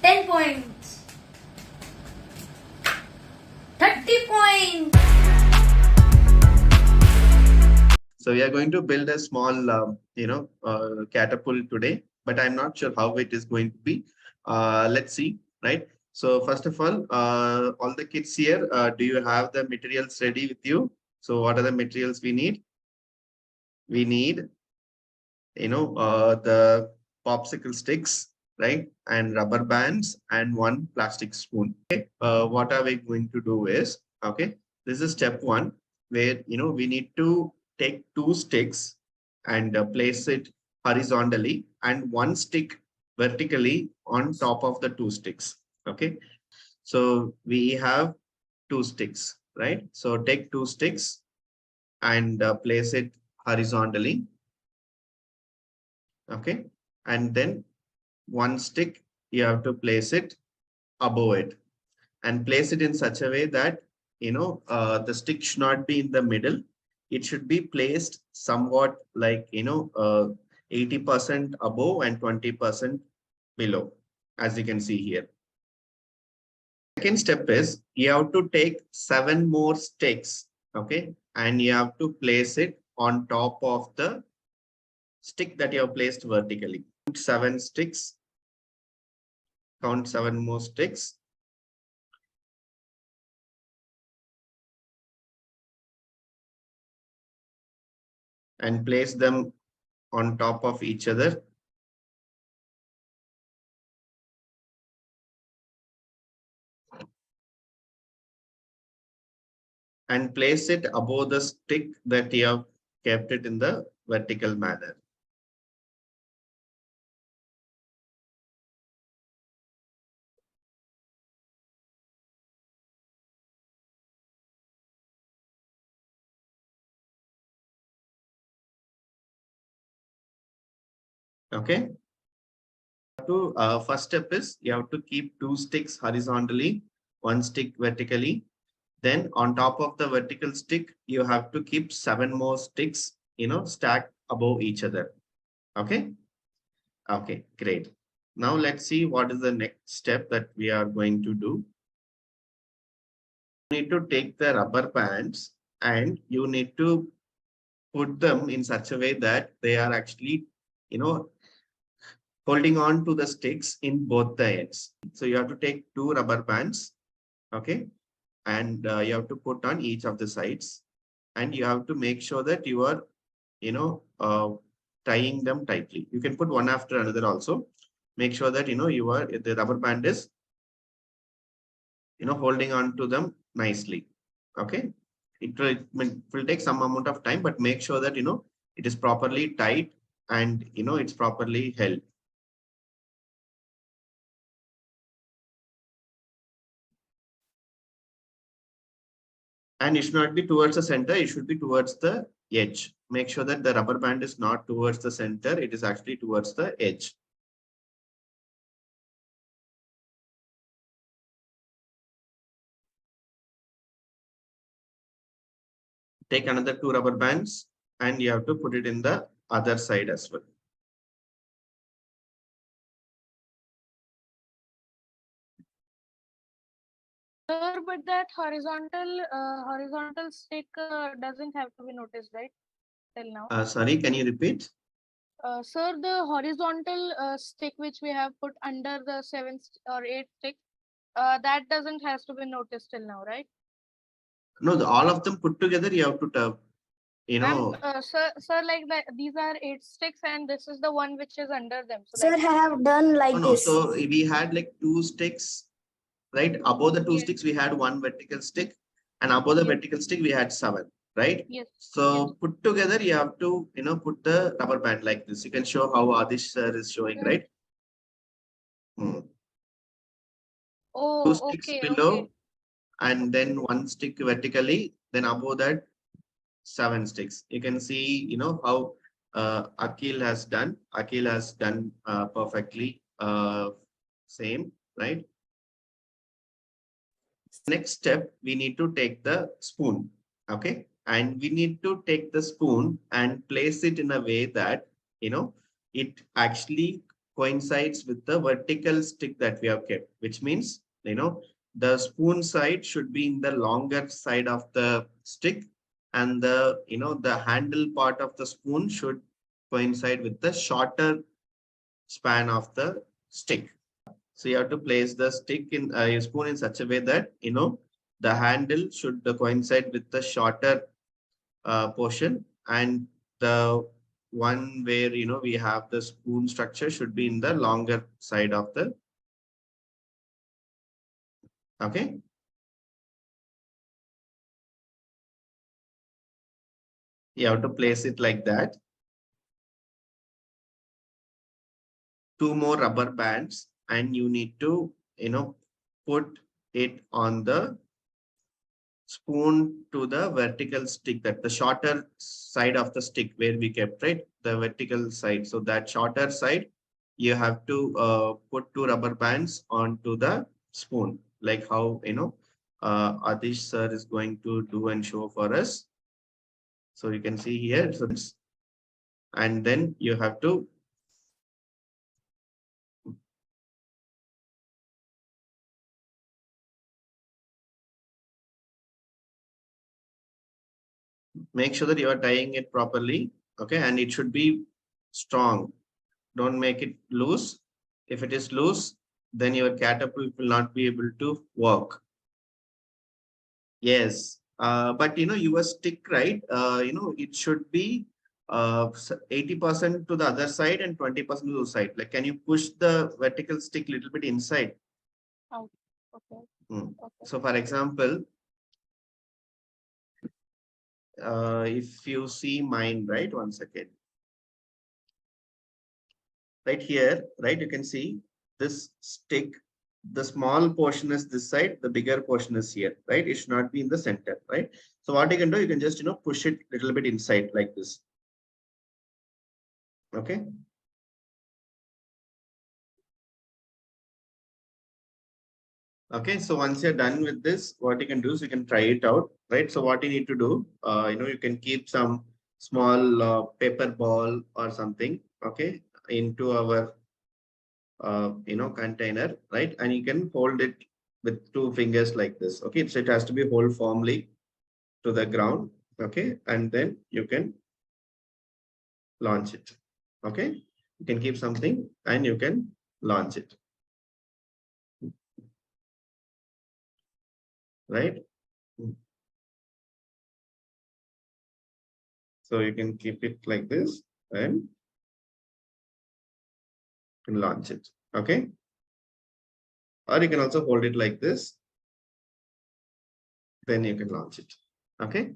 10 points. 30 points. So we are going to build a small, catapult today, but I'm not sure how it is going to be. Let's see, right? So first of all the kids here, do you have the materials ready with you? So what are the materials we need? We need, the popsicle sticks, right? And rubber bands and one plastic spoon. Okay. What are we going to do is, okay, this is step one, where, we need to take two sticks and place it horizontally and one stick vertically on top of the two sticks. Okay. So we have two sticks, right? So take two sticks and place it horizontally. Okay. And then one stick, you have to place it above it and place it in such a way that, the stick should not be in the middle. It should be placed somewhat like, 80% above and 20% below, as you can see here. Second step is you have to take 7 more sticks. Okay. And you have to place it on top of the stick that you have placed vertically. 7 sticks. Count 7 more sticks. And place them on top of each other. And place it above the stick that you have kept it in the vertical manner. Okay. First step is you have to keep 2 sticks horizontally, 1 stick vertically. Then on top of the vertical stick, you have to keep 7 more sticks, stacked above each other. Okay. Okay, great. Now let's see what is the next step that we are going to do. You need to take the rubber bands and you need to put them in such a way that they are actually, holding on to the sticks in both the ends. So you have to take 2 rubber bands, okay, and you have to put on each of the sides, and you have to make sure that you are, tying them tightly. You can put one after another also. Make sure that the rubber band is holding on to them nicely. Okay, it will take some amount of time, but make sure that it is properly tight and it's properly held. And it should not be towards the center, it should be towards the edge. Make sure that the rubber band is not towards the center, it is actually towards the edge. Take another 2 rubber bands and you have to put it in the other side as well. Sir, but that horizontal stick doesn't have to be noticed, right? Till now. Sorry, can you repeat? Sir, the horizontal stick which we have put under the 7 or 8 stick, that doesn't has to be noticed till now, right? No, all of them put together you have to Sir, like that, these are 8 sticks, and this is the one which is under them. So Sir, like, I have done like this. So we had like 2 sticks, right? Above the 2 sticks, we had 1 vertical stick, and above the vertical stick, we had 7, right? Yes. So put together, you have to, put the rubber band like this. You can show how Adish sir is showing, right? Oh, 2 sticks okay, below, okay. and then 1 stick vertically, then above that 7 sticks. You can see, how Akil has done. Akil has done perfectly same, right? Next step, we need to take the spoon, okay? And we need to take the spoon and place it in a way that, it actually coincides with the vertical stick that we have kept, which means, the spoon side should be in the longer side of the stick, and the handle part of the spoon should coincide with the shorter span of the stick. So you have to place the stick in your spoon in such a way that, the handle should coincide with the shorter portion, and the one where, we have the spoon structure should be in the longer side of the, okay. You have to place it like that. 2 more rubber bands, and you need to, put it on the spoon to the vertical stick, that the shorter side of the stick where we kept, right? The vertical side. So that shorter side, you have to put 2 rubber bands onto the spoon, like how, Adish sir is going to do and show for us. So you can see here, so and then you have to make sure that you are tying it properly, okay, and it should be strong. Don't make it loose. If it is loose, then your catapult will not be able to work. Yes, but your stick, right? It should be 80% to the other side and 20% to the side. Like, can you push the vertical stick a little bit inside? Oh, okay. Hmm. Okay. So, for example, if you see mine, right? 1 second. Right here, right? You can see this stick. The small portion is this side, the bigger portion is here, right? It should not be in the center, right? So what you can do, you can just, push it a little bit inside like this. Okay. Okay, so once you're done with this, what you can do is you can try it out, right? So what you need to do, you can keep some small paper ball or something, okay, into our, container, right? And you can hold it with 2 fingers like this, okay? So it has to be hold firmly to the ground, okay? And then you can launch it, okay? You can keep something and you can launch it, right? So you can keep it like this and launch it, okay? Or you can also hold it like this, then you can launch it, okay?